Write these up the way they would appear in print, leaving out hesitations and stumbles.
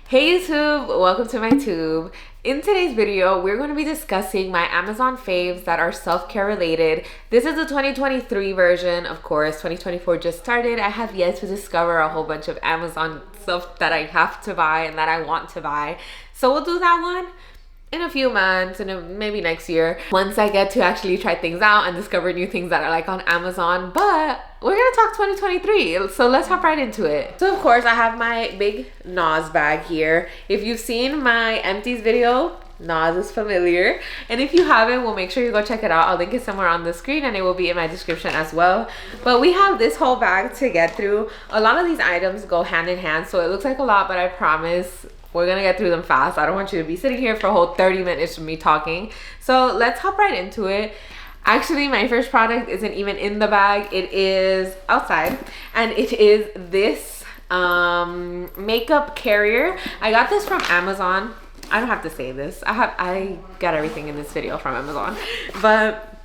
Hey YouTube, welcome to my tube. In today's video, we're going to be discussing my Amazon faves that are self-care related. This is the 2023 version. Of course, 2024 just started. I have yet to discover a whole bunch of Amazon stuff that I have to buy and that I want to buy. So we'll do that one in a few months and maybe next year once I get to actually try things out and discover new things that I like on Amazon. But we're gonna talk 2023, so let's hop right into it. So of course I have my big Honeysss bag here. If you've seen my empties video, Honeysss is familiar, and if you haven't, we'll make sure you go check it out. I'll link it somewhere on the screen and it will be in my description as well. But we have this whole bag to get through. A lot of these items go hand in hand, so it looks like a lot, but I promise we're gonna get through them fast. I don't want you to be sitting here for a whole 30 minutes of me talking. So let's hop right into it. Actually, my first product isn't even in the bag. It is outside, and it is this makeup carrier. I got this from Amazon. I don't have to say this. I got everything in this video from Amazon, but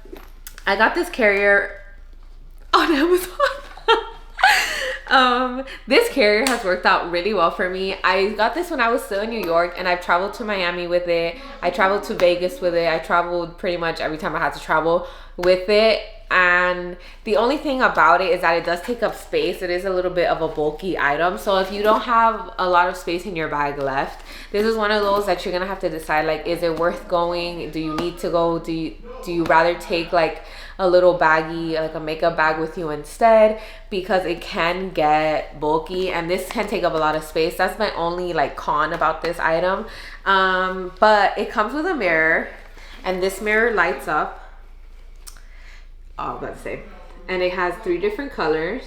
I got this carrier on Amazon. This carrier has worked out really well for me. I got this when I was still in New York, and I've traveled to Miami with it. I traveled to Vegas with it. I traveled pretty much every time I had to travel with it. And the only thing about it is that it does take up space. It is a little bit of a bulky item. So if you don't have a lot of space in your bag left, this is one of those that you're gonna have to decide, like, is it worth going? Do you need to go? Do you rather take like a little baggie, like a makeup bag with you instead, because it can get bulky and this can take up a lot of space. That's my only like con about this item. But it comes with a mirror, and this mirror lights up. Oh, I was about to say, and it has 3 different colors.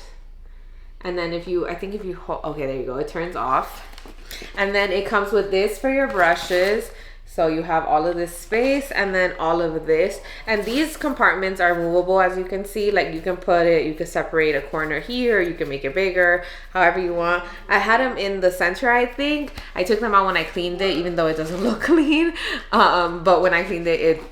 And then if you hold, okay, there you go, it turns off. And then it comes with this for your brushes. So you have all of this space and then all of this. And these compartments are movable, as you can see. Like, you can put it, you can separate a corner here, you can make it bigger, however you want. I had them in the center, I think. I took them out when I cleaned it, even though it doesn't look clean. But when I cleaned it,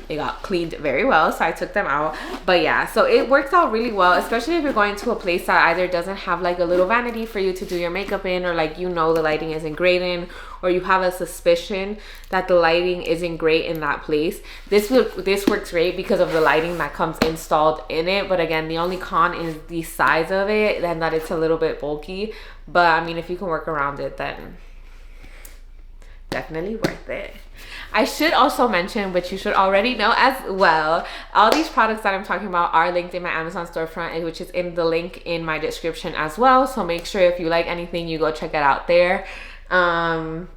it got cleaned very well, so I took them out. But yeah, so it works out really well, especially if you're going to a place that either doesn't have like a little vanity for you to do your makeup in, or like, the lighting isn't great in, or you have a suspicion that the lighting isn't great in that place. This works great because of the lighting that comes installed in it. But again, the only con is the size of it and that it's a little bit bulky. But I mean, if you can work around it, then definitely worth it. I should also mention, which you should already know as well, all these products that I'm talking about are linked in my Amazon storefront, which is in the link in my description as well. So make sure if you like anything, you go check it out there. There's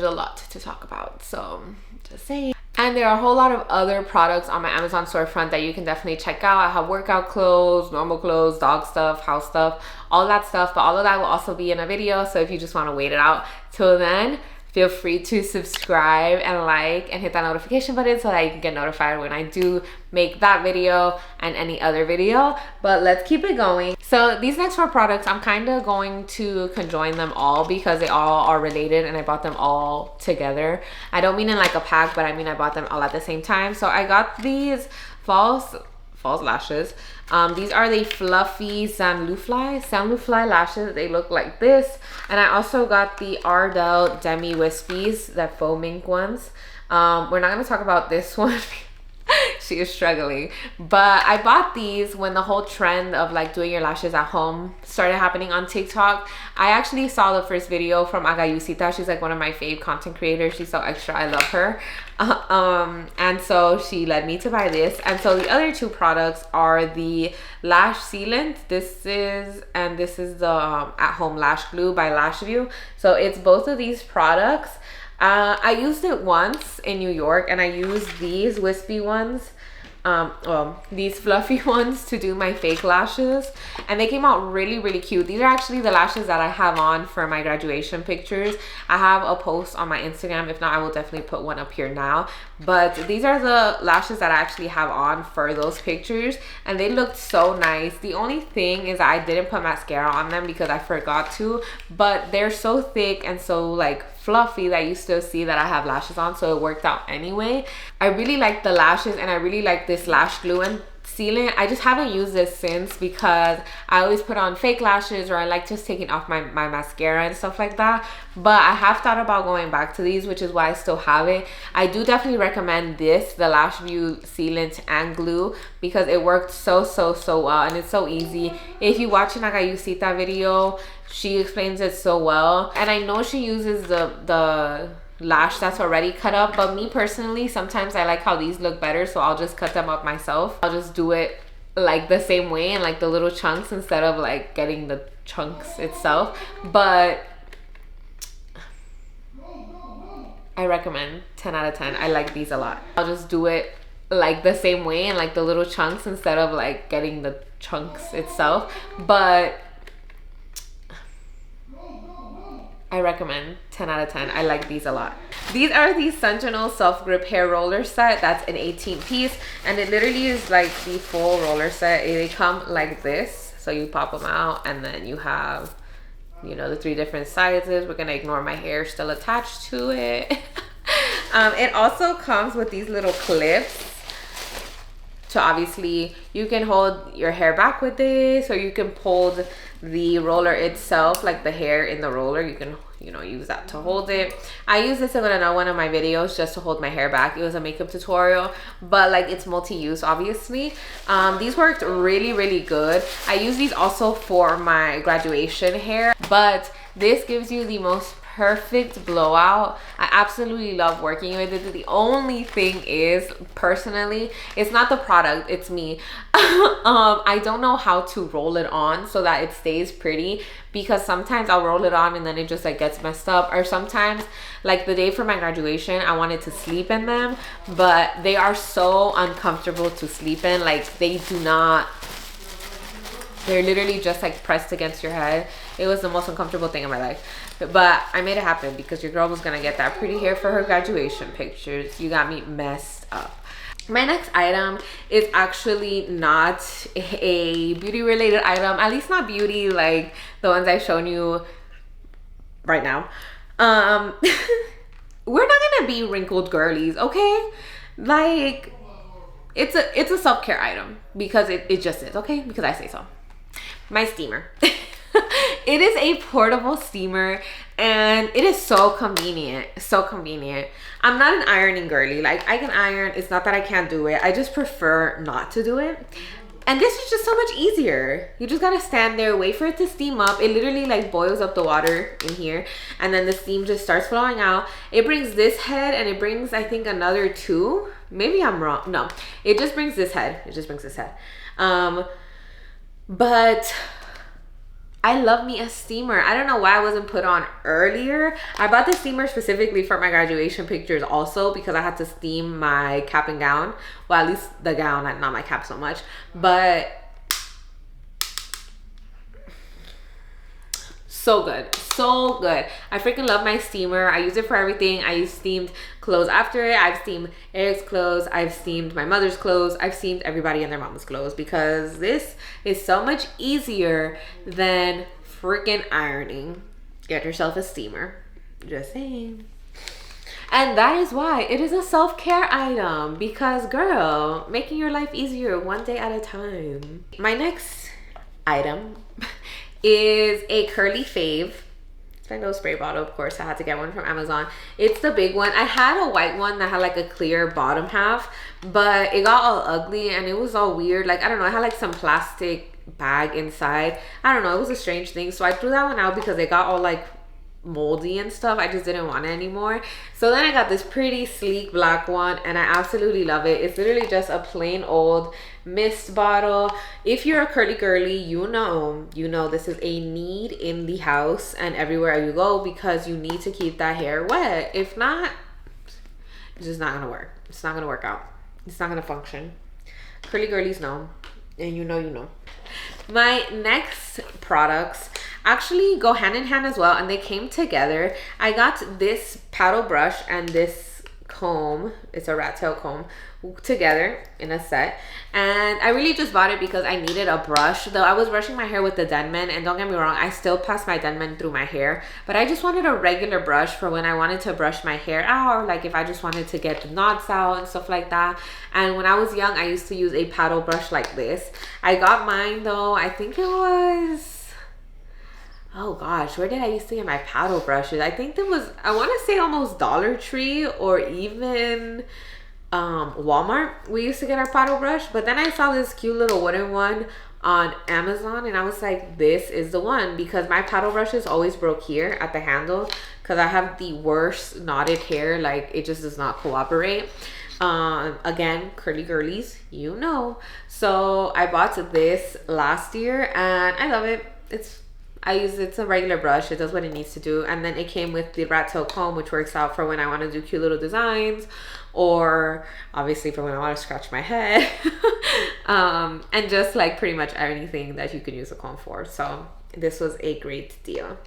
a lot to talk about, so just saying. And there are a whole lot of other products on my Amazon storefront that you can definitely check out. I have workout clothes, normal clothes, dog stuff, house stuff, all that stuff. But all of that will also be in a video. So if you just want to wait it out till then, feel free to subscribe and like and hit that notification button so that you can get notified when I do make that video and any other video. But let's keep it going. So these next 4 products, I'm kind of going to conjoin them all because they all are related and I bought them all together. I don't mean in like a pack, but I mean I bought them all at the same time. So I got these false lashes. These are the fluffy Sandlufly lashes. They look like this. And I also got the Ardell Demi Wispies, the faux mink ones. We're not going to talk about this one. She is struggling, but I bought these when the whole trend of like doing your lashes at home started happening on TikTok. I actually saw the first video from Agayusita. She's like one of my fave content creators. She's so extra. I love her. And so she led me to buy this. And so the other 2 products are the lash sealant. This is the at-home lash glue by Lashview. So it's both of these products. I used it once in New York, and I used these wispy ones, these fluffy ones to do my fake lashes, and they came out really, really cute. These are actually the lashes that I have on for my graduation pictures. I have a post on my Instagram. If not, I will definitely put one up here now. But these are the lashes that I actually have on for those pictures, and they looked so nice. The only thing is I didn't put mascara on them because I forgot to, but they're so thick and so like fluffy that you still see that I have lashes on, so it worked out anyway. I really like the lashes, and I really like this lash glue, and sealant. I just haven't used this since because I always put on fake lashes, or I like just taking off my mascara and stuff like that. But I have thought about going back to these, which is why I still have it. I do definitely recommend this, the Lash View sealant and glue, because it worked so well, and it's so easy. If you watch an Agayusita video, she explains it so well. And I know she uses the lash that's already cut up, but me personally, sometimes I like how these look better, so I'll just cut them up myself. I'll just do it like the same way in like the little chunks instead of like getting the chunks itself. But I recommend, 10 out of 10. I like these a lot. I'll just do it like the same way in like the little chunks instead of like getting the chunks itself. But I recommend, 10 out of 10. I like these a lot. These are the Sentinel Self Grip Hair Roller Set. That's an 18 piece, and it literally is like the full roller set. They come like this, so you pop them out, and then you have, you know, the 3 different sizes. We're gonna ignore my hair still attached to it. It also comes with these little clips. So obviously you can hold your hair back with this, or you can pull the roller itself, like the hair in the roller. You can, you know, use that to hold it. I use this in one of my videos just to hold my hair back. It was a makeup tutorial, but like it's multi-use obviously. These worked really good. I use these also for my graduation hair, but this gives you the most perfect blowout. I absolutely love working with it. The only thing is, personally, it's not the product, it's me. I don't know how to roll it on so that it stays pretty, because sometimes I'll roll it on and then it just like gets messed up, or sometimes like the day for my graduation I wanted to sleep in them, but they are so uncomfortable to sleep in. Like they do not, they're literally just like pressed against your head. It was the most uncomfortable thing in my life, but I made it happen because your girl was gonna get that pretty hair for her graduation pictures. You got me messed up. My next item is actually not a beauty related item, at least not beauty like the ones I've shown you right now. We're not gonna be wrinkled girlies, okay? Like it's a self-care item because it just is, okay? Because I say so. My steamer. It is a portable steamer, and it is so convenient, so convenient. I'm not an ironing girly. Like I can iron, it's not that I can't do it, I just prefer not to do it. And this is just so much easier. You just gotta stand there, wait for it to steam up. It literally like boils up the water in here, and then the steam just starts flowing out. It brings this head, and it brings, I think, another 2. Maybe I'm wrong. No, it just brings this head. It just brings this head. But I love me a steamer. I don't know why I wasn't put on earlier. I bought the steamer specifically for my graduation pictures also, because I had to steam my cap and gown. Well, at least the gown, not my cap so much. But so good, so good. I freaking love my steamer. I use it for everything. I use steamed clothes after it. I've steamed Eric's clothes, I've steamed my mother's clothes, I've steamed everybody and their mama's clothes, because this is so much easier than freaking ironing. Get yourself a steamer, just saying. And that is why it is a self-care item, because girl, making your life easier one day at a time. My next item is a curly fave. It's my nose spray bottle, of course. I had to get one from Amazon. It's the big one. I had a white one that had like a clear bottom half, but it got all ugly and it was all weird. Like, I don't know, it had like some plastic bag inside. I don't know, it was a strange thing. So I threw that one out because it got all like moldy and stuff. I just didn't want it anymore. So then I got this pretty sleek black one, and I absolutely love it. It's literally just a plain old mist bottle. If you're a curly girly, you know this is a need in the house and everywhere you go, because you need to keep that hair wet. If not, it's just not gonna work. It's not gonna work out. It's not gonna function. Curly girlies know, and you know. My next products actually go hand in hand as well, and they came together. I got this paddle brush and this comb. It's a rat tail comb together in a set, and I really just bought it because I needed a brush. Though I was brushing my hair with the Denman, and don't get me wrong, I still pass my Denman through my hair, but I just wanted a regular brush for when I wanted to brush my hair out, or like if I just wanted to get the knots out and stuff like that. And when I was young, I used to use a paddle brush like this. I got mine though, I think it was, oh gosh, where did I used to get my paddle brushes? I think it was, I want to say almost Dollar Tree or even Walmart. We used to get our paddle brush, but then I saw this cute little wooden one on Amazon, and I was like, this is the one, because my paddle brushes always broke here at the handle because I have the worst knotted hair. Like, it just does not cooperate. Again, curly girlies, you know. So I bought this last year and I love it. It's a regular brush. It does what it needs to do. And then it came with the rat tail comb, which works out for when I want to do cute little designs, or obviously for when I want to scratch my head. And just like pretty much anything that you could use a comb for. So this was a great deal.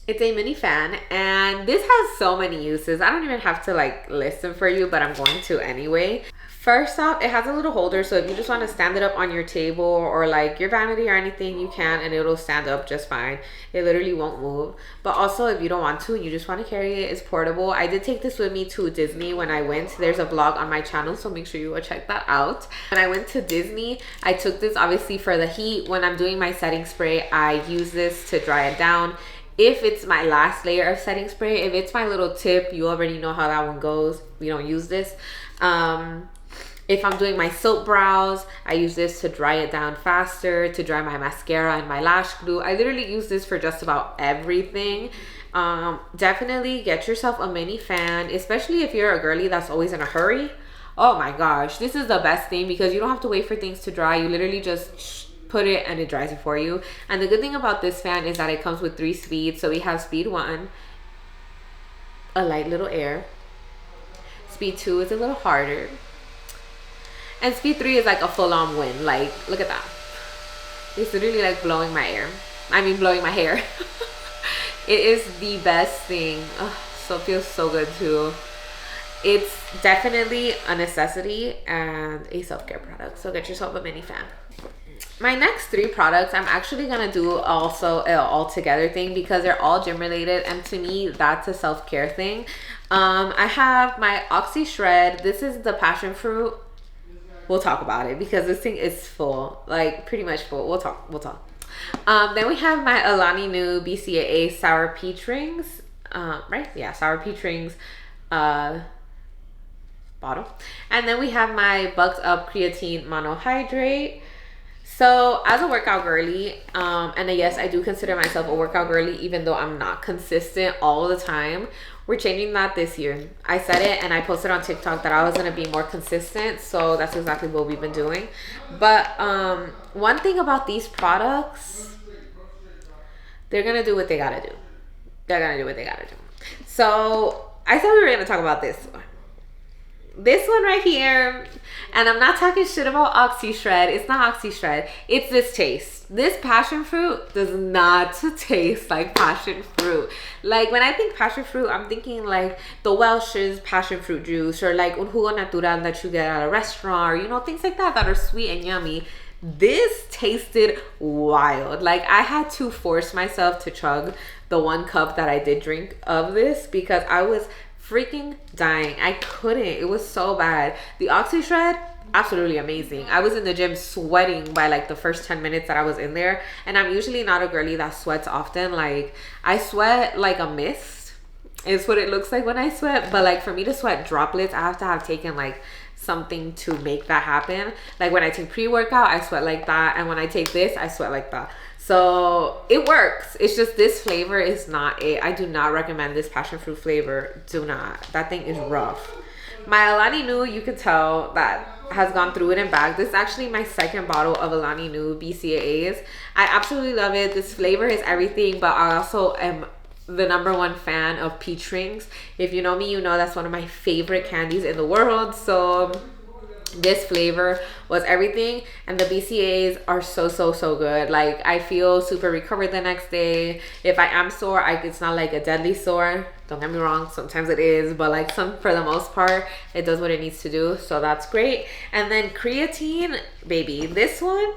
It's a mini fan, and this has so many uses. I don't even have to like list them for you, but I'm going to anyway. First off, it has a little holder, so if you just want to stand it up on your table or like your vanity or anything, you can, and it'll stand up just fine. It literally won't move. But also, if you don't want to and you just want to carry it, it's portable. I did take this with me to Disney when I went. There's a vlog on my channel, so make sure you go check that out. When I went to Disney, I took this obviously for the heat. When I'm doing my setting spray, I use this to dry it down. If it's my last layer of setting spray, if it's my little tip, you already know how that one goes. We don't use this. If I'm doing my silk brows, I use this to dry it down faster, to dry my mascara and my lash glue. I literally use this for just about everything. Definitely get yourself a mini fan, especially if you're a girly that's always in a hurry. Oh my gosh, this is the best thing because you don't have to wait for things to dry. You literally just put it and it dries it for you. And the good thing about this fan is that it comes with 3 speeds. So we have speed 1, a light little air. Speed 2 is a little harder. And speed 3 is like a full-on wind. Like, look at that. It's literally like blowing my hair. Blowing my hair. It is the best thing. Oh, so it feels so good too. It's definitely a necessity and a self-care product. So get yourself a mini fan. My next 3 products, I'm actually gonna do also an all together thing because they're all gym related, and to me that's a self-care thing. I have my Oxy Shred. This is the passion fruit. We'll talk about it because this thing is full, like pretty much full. We'll talk. Then we have my Alani Nu BCAA Sour Peach Rings, right? Yeah, Sour Peach Rings bottle. And then we have my Bucked Up Creatine Monohydrate. So as a workout girly, and yes, I do consider myself a workout girly even though I'm not consistent all the time. We're changing that this year. I said it and I posted on TikTok that I was gonna be more consistent, so that's exactly what we've been doing. But one thing about these products, they're gonna do what they gotta do. They're gonna do what they gotta do. So I said we were gonna talk about this one. This one right here, and I'm not talking shit about Oxy Shred. It's not Oxy Shred. It's this taste. This passion fruit does not taste like passion fruit. Like when I think passion fruit, I'm thinking like the Welch's passion fruit juice, or like un jugo natural that you get at a restaurant, or you know, things like that that are sweet and yummy. This tasted wild. Like I had to force myself to chug the 1 cup that I did drink of this because I was freaking dying. I couldn't. It was so bad. The Oxy Shred, absolutely amazing. I was in the gym sweating by like the first 10 minutes that I was in there, and I'm usually not a girly that sweats often. Like I sweat like a mist is what it looks like when I sweat, but like for me to sweat droplets, I have to have taken like something to make that happen. Like when I take pre-workout, I sweat like that, and when I take this, I sweat like that. So it works. It's just this flavor is not it. I do not recommend this passion fruit flavor. Do not. That thing is rough. My Alani Nu, you can tell that has gone through it and back. This is actually my 2nd bottle of Alani Nu BCAAs. I absolutely love it. This flavor is everything, but I also am the #1 fan of peach rings. If you know me, you know that's one of my favorite candies in the world. So This flavor was everything, and the BCAAs are so good. Like, I feel super recovered the next day. If I am sore, it's not like a deadly sore. Don't get me wrong, sometimes it is, but like for the most part, it does what it needs to do. So that's great. And then creatine, baby, this one.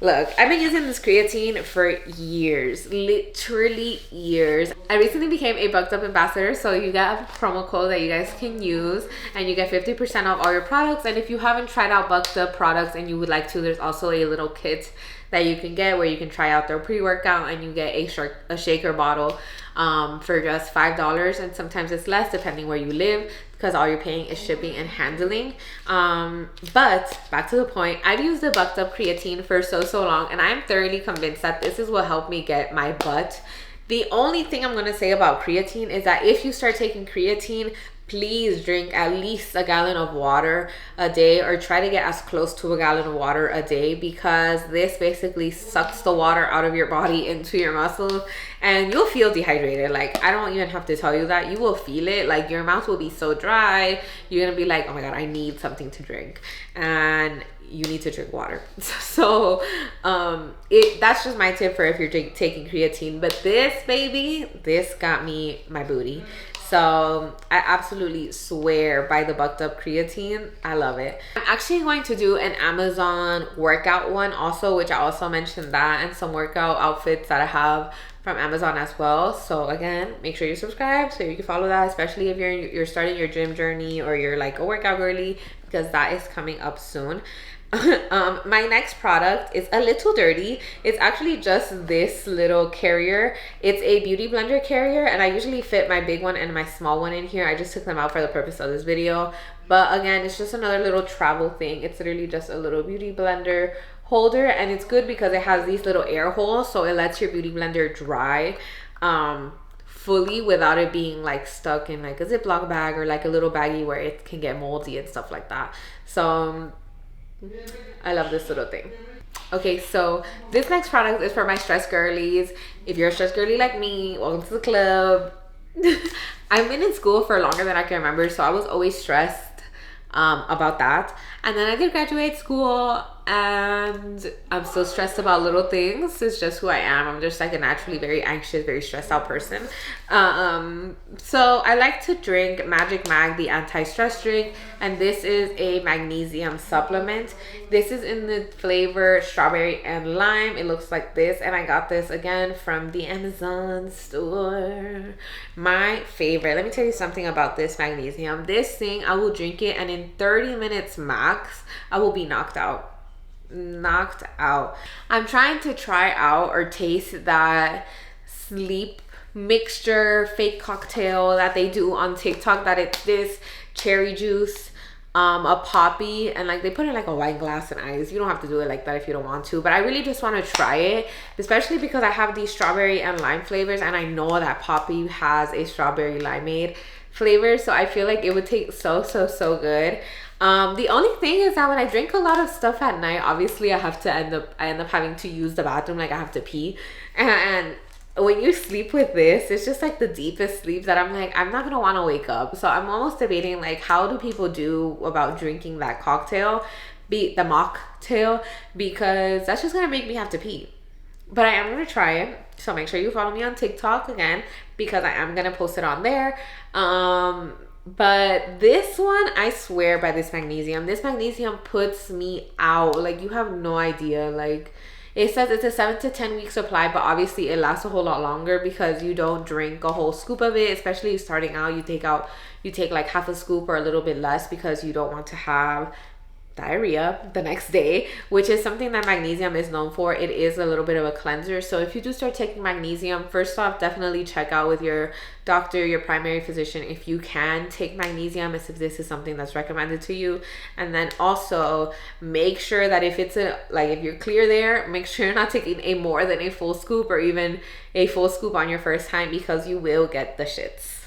Look, I've been using this creatine for years, literally years. I recently became a Bucked Up ambassador, so you get a promo code that you guys can use, and you get 50% off all your products. And if you haven't tried out Bucked Up products and you would like to, there's also a little kit that you can get where you can try out their pre-workout, and you get a shaker bottle for just $5, and sometimes it's less depending where you live, because all you're paying is shipping and handling. But back to the point, I've used the Bucked Up creatine for so long, and I'm thoroughly convinced that this is what helped me get my butt. The only thing I'm going to say about creatine is that if you start taking creatine, please drink at least a gallon of water a day, or try to get as close to a gallon of water a day, because this basically sucks the water out of your body into your muscles, and you'll feel dehydrated. Like, I don't even have to tell you that. You will feel it. Like, your mouth will be so dry. You're gonna be like, oh my god, I need something to drink, and you need to drink water. So that's just my tip for if you're taking creatine. But this, baby, this got me my booty. So I absolutely swear by the Bucked Up creatine. I love it. I'm actually going to do an Amazon workout one also, which I also mentioned that, and some workout outfits that I have from Amazon as well. So again, make sure you subscribe so you can follow that, especially if you're starting your gym journey, or you're like a workout girly, because that is coming up soon. My next product is a little dirty. It's actually just this little carrier. It's a beauty blender carrier, and I usually fit my big one and my small one in here. I just took them out for the purpose of this video, but again, it's just another little travel thing. It's literally just a little beauty blender holder, and it's good because it has these little air holes, so it lets your beauty blender dry fully without it being like stuck in like a Ziploc bag or like a little baggie where it can get moldy and stuff like that. So I love this little thing. Okay, so this next product is for my stress girlies. If you're a stress girly like me, welcome to the club. I've been in school for longer than I can remember, so I was always stressed about that. And then I did graduate school, and I'm still stressed about little things. It's just who I am. I'm just like a naturally very anxious, very stressed out person. So I like to drink Magic Mag, the anti-stress drink, and this is a magnesium supplement. This is in the flavor strawberry and lime. It looks like this, and I got this again from the Amazon store. My favorite. Let me tell you something about this magnesium. This thing, I will drink it, and in 30 minutes max, I will be knocked out. I'm trying to try out or taste that sleep mixture fake cocktail that they do on TikTok, that it's this cherry juice, a poppy, and like they put in like a wine glass and ice. You don't have to do it like that if you don't want to, but I really just want to try it, especially because I have these strawberry and lime flavors, and I know that poppy has a strawberry limeade flavor, so I feel like it would taste so good. The only thing is that when I drink a lot of stuff at night, obviously I end up having to use the bathroom, like I have to pee. And when you sleep with this, it's just like the deepest sleep that I'm like, I'm not gonna want to wake up. So I'm almost debating like, how do people do about drinking that cocktail, the mocktail, because that's just gonna make me have to pee. But I am gonna try it, so make sure you follow me on TikTok again, because I am gonna post it on there. But this one, I swear by this magnesium. This magnesium puts me out. Like, you have no idea. Like, it says it's a 7 to 10 week supply, but obviously it lasts a whole lot longer because you don't drink a whole scoop of it. Especially starting out, you take like half a scoop or a little bit less, because you don't want to have diarrhea the next day, which is something that magnesium is known for. It is a little bit of a cleanser. So if you do start taking magnesium, first off, definitely check out with your doctor, your primary physician, if you can take magnesium, as if this is something that's recommended to you. And then also make sure that if you're clear there, make sure you're not taking a more than a full scoop, or even a full scoop on your first time, because you will get the shits.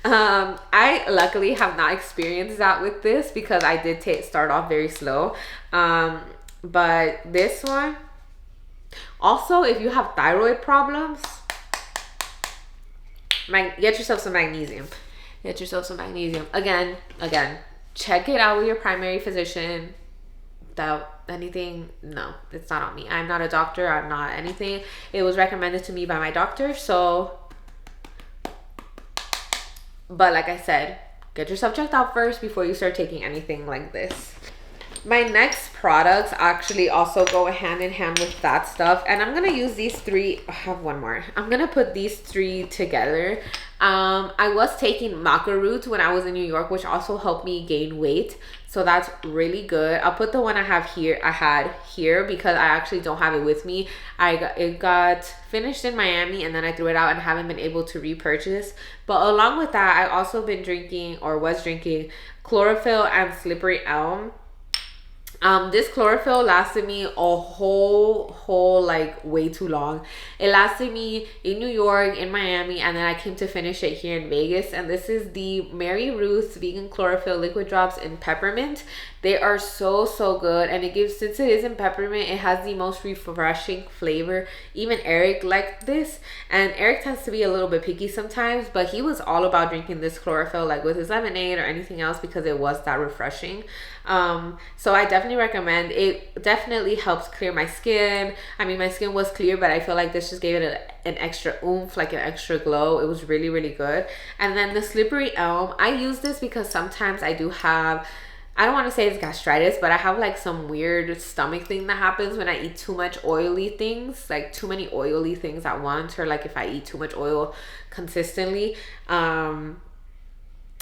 I luckily have not experienced that with this, because I did start off very slow. But this one, also, if you have thyroid problems, get yourself some magnesium. Get yourself some magnesium. Again, check it out with your primary physician. Without anything, no, it's not on me. I'm not a doctor. I'm not anything. It was recommended to me by my doctor. So, but like I said, get yourself checked out first before you start taking anything like this. My next products actually also go hand in hand with that stuff, and I'm gonna use these three. I have one more. I'm gonna put these three together. I was taking maca root when I was in New York, which also helped me gain weight, so that's really good. I'll put the one I had here because I actually don't have it with me. It got finished in Miami, and then I threw it out and haven't been able to repurchase. But along with that, I also been drinking, or was drinking, chlorophyll and slippery elm. This chlorophyll lasted me a whole like way too long. It lasted me in New York, in Miami, and then I came to finish it here in Vegas. And this is the Mary Ruth's vegan chlorophyll liquid drops in peppermint. They are so good, and it gives, since it is in peppermint, it has the most refreshing flavor. Even Eric liked this, and Eric tends to be a little bit picky sometimes, but he was all about drinking this chlorophyll like with his lemonade or anything else because it was that refreshing. So I definitely recommend it. Definitely helps clear my skin. I mean, my skin was clear, but I feel like this just gave it an extra oomph, like an extra glow. It was really good. And then the slippery elm, I use this because sometimes I do have, I don't want to say it's gastritis, but I have like some weird stomach thing that happens when I eat too much oily things, like too many oily things at once, or like if I eat too much oil consistently.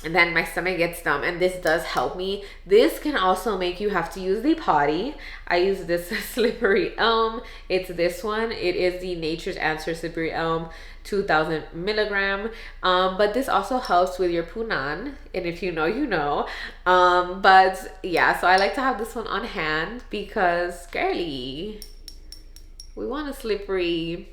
And then my stomach gets numb, and this does help me. This can also make you have to use the potty. I use this slippery elm. It's this one. It is the Nature's Answer Slippery Elm 2000 milligram. But this also helps with your punan, and if you know, you know. But yeah, so I like to have this one on hand because, girly, we want a slippery.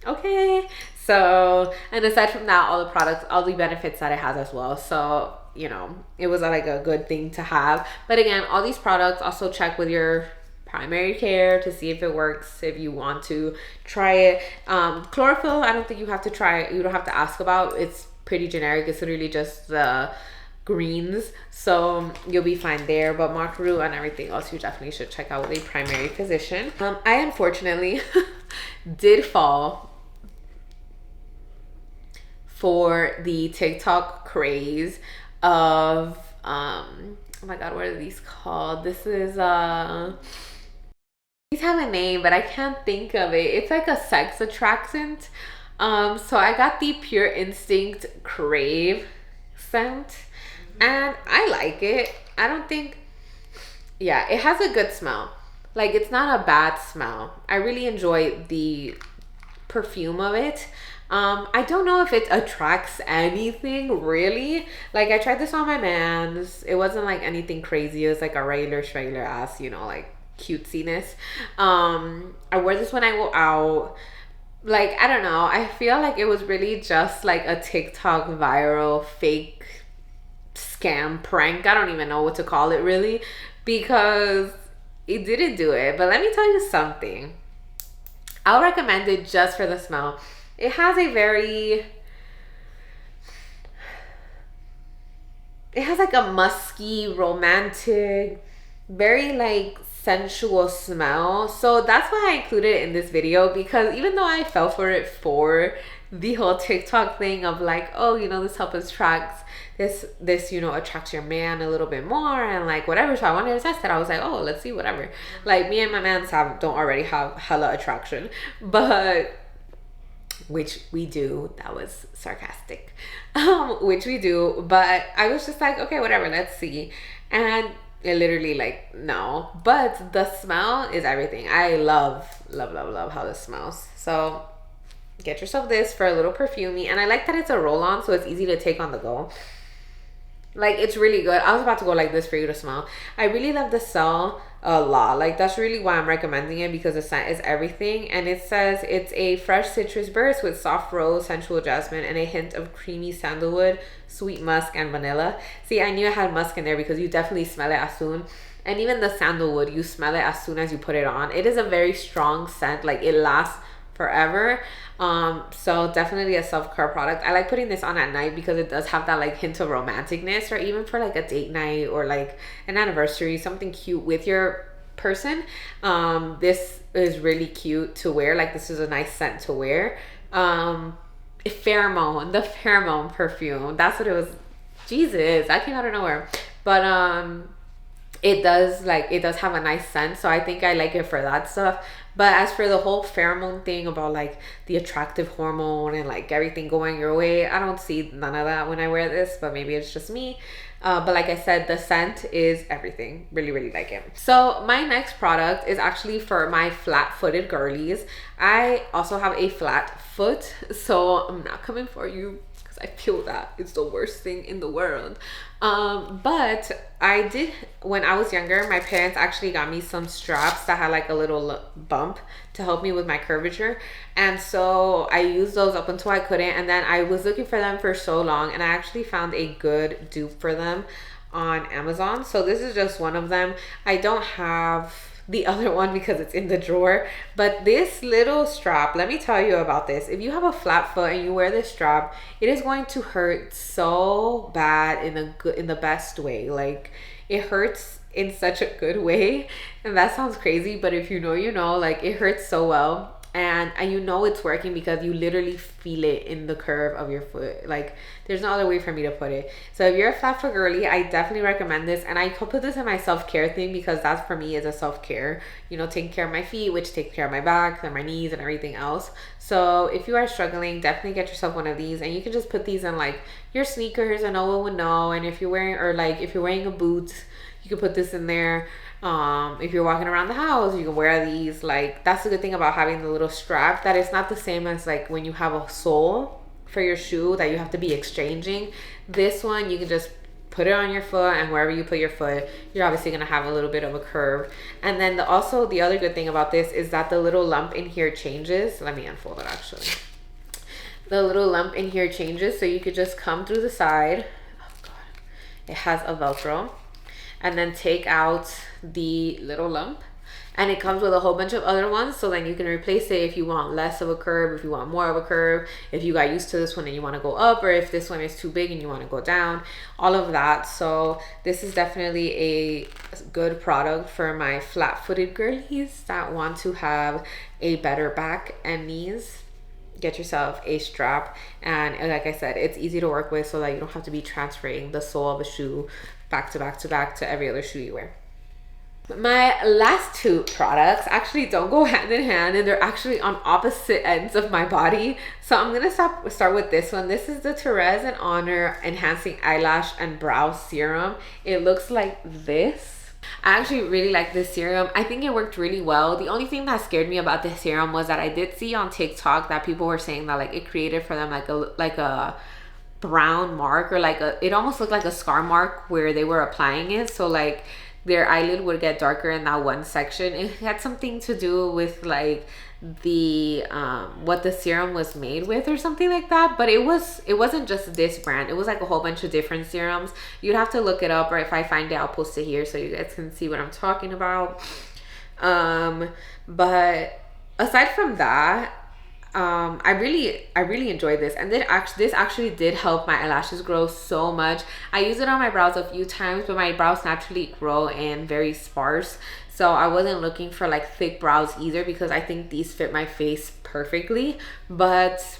Okay, so, and aside from that, all the products, all the benefits that it has as well. So, you know, it was like a good thing to have. But again, all these products, also check with your primary care to see if it works, if you want to try it. Chlorophyll, I don't think you have to try it. You don't have to ask about. It's pretty generic. It's literally just the greens, so you'll be fine there. But maca root and everything else, you definitely should check out with a primary physician. I unfortunately did fall for the TikTok craze of oh my god, what are these called? This is these have a name, but I can't think of it. It's like a sex attractant. So I got the Pure Instinct Crave scent, and I like it. I don't think, yeah, it has a good smell. Like, it's not a bad smell. I really enjoy the perfume of it. I don't know if it attracts anything really. Like, I tried this on my man's. It wasn't like anything crazy. It was like a regular ass, you know, like cutesiness. I wore this when I go out. Like, I don't know. I feel like it was really just like a TikTok viral fake scam prank. I don't even know what to call it really, because it didn't do it. But let me tell you something. I'll recommend it just for the smell. It has a very, it has like a musky, romantic, very like sensual smell. So that's why I included it in this video, because even though I fell for it for the whole TikTok thing of like, oh, you know, this helps attract this, you know, attracts your man a little bit more and like whatever. So I wanted to test it. I was like, oh, let's see, whatever. Like, me and my man don't already have hella attraction, but which we do. That was sarcastic. Which we do, but I was just like, okay, whatever, let's see. And it literally, like, no, but the smell is everything. I love how this smells. So get yourself this for a little perfumey. And I like that it's a roll-on, so it's easy to take on the go. Like, it's really good. I was about to go like this for you to smell. I really love the smell a lot. Like, that's really why I'm recommending it, because the scent is everything. And it says it's a fresh citrus burst with soft rose, sensual jasmine, and a hint of creamy sandalwood, sweet musk, and vanilla. See, I knew I had musk in there because you definitely smell it as soon. And even the sandalwood, you smell it as soon as you put it on. It is a very strong scent. Like, it lasts forever. So definitely a self-care product. I like putting this on at night because it does have that like hint of romanticness, or even for like a date night or like an anniversary, something cute with your person. This is really cute to wear. Like, this is a nice scent to wear. Pheromone, the pheromone perfume, that's what it was. Jesus, I came out of nowhere. But it does have a nice scent, so I think I like it for that stuff. But as for the whole pheromone thing about like the attractive hormone and like everything going your way, I don't see none of that when I wear this, but maybe it's just me. But like I said, the scent is everything. Really, really like it. So my next product is actually for my flat-footed girlies. I also have a flat foot, so I'm not coming for you because I feel that it's the worst thing in the world. But I did, when I was younger, my parents actually got me some straps that had like a little bump to help me with my curvature. And so I used those up until I couldn't. And then I was looking for them for so long, and I actually found a good dupe for them on Amazon. So this is just one of them. I don't have the other one because it's in the drawer, but this little strap, let me tell you about this. If you have a flat foot and you wear this strap, it is going to hurt so bad in the best way. Like, it hurts in such a good way, and that sounds crazy, but if you know, you know. Like, it hurts so well, and you know it's working because you literally feel it in the curve of your foot. Like, there's no other way for me to put it. So if you're a flat foot girly, I definitely recommend this. And I could put this in my self-care thing because that's, for me, is a self-care, you know, taking care of my feet, which takes care of my back and my knees and everything else. So if you are struggling, definitely get yourself one of these, and you can just put these in like your sneakers and no one would know. And if you're wearing, or like if you're wearing a boot, you can put this in there. If you're walking around the house, you can wear these. Like, that's the good thing about having the little strap, that it's not the same as like when you have a sole for your shoe that you have to be exchanging. This one, you can just put it on your foot, and wherever you put your foot, you're obviously going to have a little bit of a curve. And then also the other good thing about this is that the little lump in here changes. Let me unfold it actually. The little lump in here changes, so you could just come through the side. Oh God. It has a Velcro. And then take out the little lump, and it comes with a whole bunch of other ones, so then you can replace it if you want less of a curve, if you want more of a curve, if you got used to this one and you want to go up, or if this one is too big and you want to go down, all of that. So this is definitely a good product for my flat-footed girlies that want to have a better back and knees. Get yourself a strap, and like I said, it's easy to work with, so that you don't have to be transferring the sole of a shoe back to back to back to every other shoe you wear. My last two products actually don't go hand in hand, and they're actually on opposite ends of my body. So I'm gonna start with this one. This is the Therese and Honor Enhancing Eyelash and Brow Serum. It looks like this. I actually really like this serum. I think it worked really well. The only thing that scared me about this serum was that I did see on TikTok that people were saying that like it created for them like a brown mark, or like it almost looked like a scar mark where they were applying it. So like their eyelid would get darker in that one section. It had something to do with like the what the serum was made with or something like that, but it wasn't just this brand. It was like a whole bunch of different serums. You'd have to look it up, or if I find it, I'll post it here so you guys can see what I'm talking about. But aside from that, I really enjoyed this, and this actually did help my eyelashes grow so much. I used it on my brows a few times, but my brows naturally grow in very sparse, so I wasn't looking for like thick brows either, because I think these fit my face perfectly. But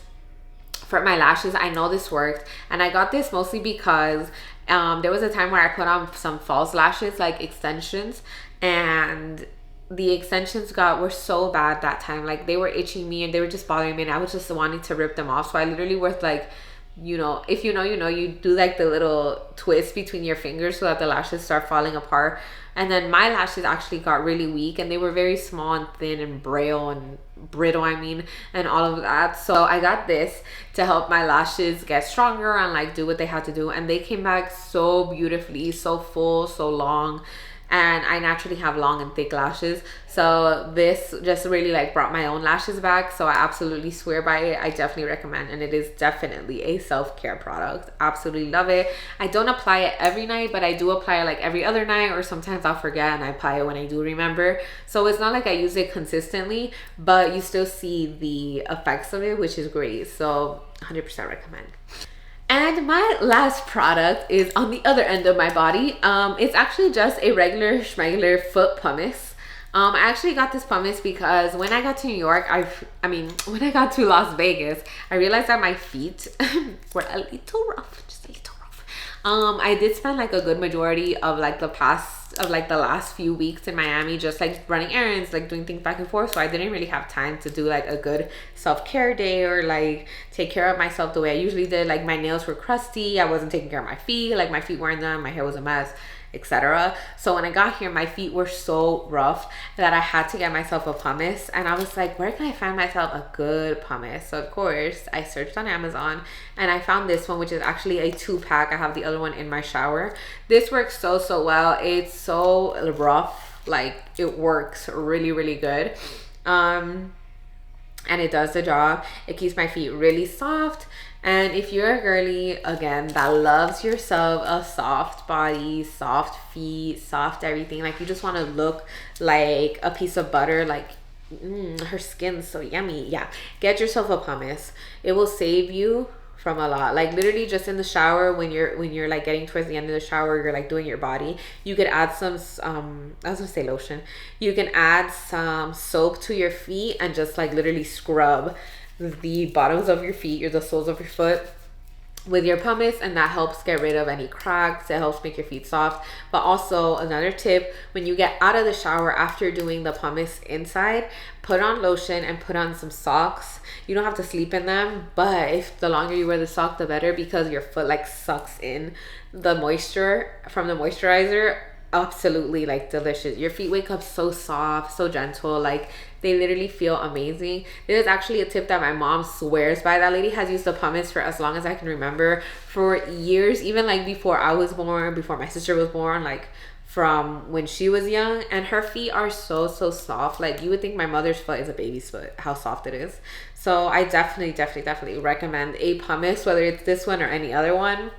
for my lashes, I know this worked, and I got this mostly because there was a time where I put on some false lashes, like extensions, and the extensions were so bad that time. Like, they were itching me and they were just bothering me, and I was just wanting to rip them off. So I literally was like, you know, if you know, you know, you do like the little twist between your fingers so that the lashes start falling apart. And then my lashes actually got really weak, and they were very small and thin and brittle and all of that. So I got this to help my lashes get stronger and like do what they had to do, and they came back so beautifully, so full, so long. and I naturally have long and thick lashes, so this just really like brought my own lashes back. So I absolutely swear by it. I definitely recommend, and it is definitely a self-care product. Absolutely love it. I don't apply it every night, but I do apply it like every other night, or sometimes I'll forget and I apply it when I do remember. So it's not like I use it consistently, but you still see the effects of it, which is great. So 100% recommend. And my last product is on the other end of my body. It's actually just a regular schmegular foot pumice. I actually got this pumice because when I got to New York, when I got to Las Vegas, I realized that my feet were a little rough, just a little rough. I did spend like a good majority of like the last few weeks in Miami just like running errands, like doing things back and forth, so I didn't really have time to do like a good self-care day or like take care of myself the way I usually did. Like my nails were crusty, I wasn't taking care of my feet, like my feet weren't done, my hair was a mess, etc. So when I got here, my feet were so rough that I had to get myself a pumice, and I was like, where can I find myself a good pumice? So of course I searched on Amazon and I found this one, which is actually a 2-pack. I have the other one in my shower. This works so well. It's so rough, like it works really good, and it does the job. It keeps my feet really soft. And if you're a girly, again, that loves yourself a soft body, soft feet, soft everything, like you just want to look like a piece of butter, like her skin's so yummy, yeah, get yourself a pumice. It will save you from a lot. Like literally just in the shower, when you're like getting towards the end of the shower, you're like doing your body, you could add some I was gonna say lotion, you can add some soap to your feet and just like literally scrub the bottoms of your feet, or the soles of your foot, with your pumice, and that helps get rid of any cracks. It helps make your feet soft. But also another tip, when you get out of the shower after doing the pumice inside, put on lotion and put on some socks. You don't have to sleep in them, but if the longer you wear the sock, the better, because your foot like sucks in the moisture from the moisturizer. Absolutely like delicious. Your feet wake up so soft, so gentle, like they literally feel amazing. There's actually a tip that my mom swears by. That lady has used the pumice for as long as I can remember, for years, even like before I was born, before my sister was born, like from when she was young, and her feet are so soft. Like you would think my mother's foot is a baby's foot, how soft it is. So I definitely recommend a pumice, whether it's this one or any other one.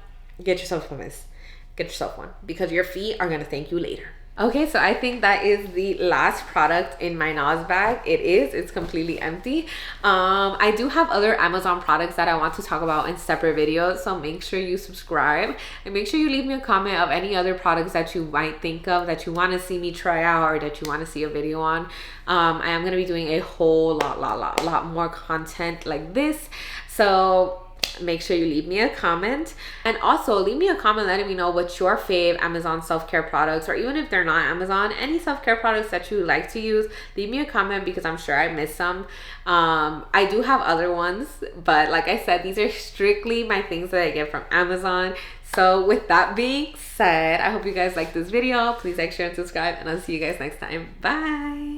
Get yourself a pumice. Get yourself one, because your feet are gonna thank you later. Okay, so I think that is the last product in my NOS bag. It's completely empty. I do have other Amazon products that I want to talk about in separate videos, so make sure you subscribe and make sure you leave me a comment of any other products that you might think of that you want to see me try out, or that you want to see a video on. I am going to be doing a whole lot more content like this, so make sure you leave me a comment, and also leave me a comment letting me know what your fave Amazon self-care products, or even if they're not Amazon, any self-care products that you like to use. Leave me a comment, because I'm sure I missed some. I do have other ones, but like I said, these are strictly my things that I get from Amazon. So with that being said, I hope you guys like this video. Please like, share, and subscribe, and I'll see you guys next time. Bye.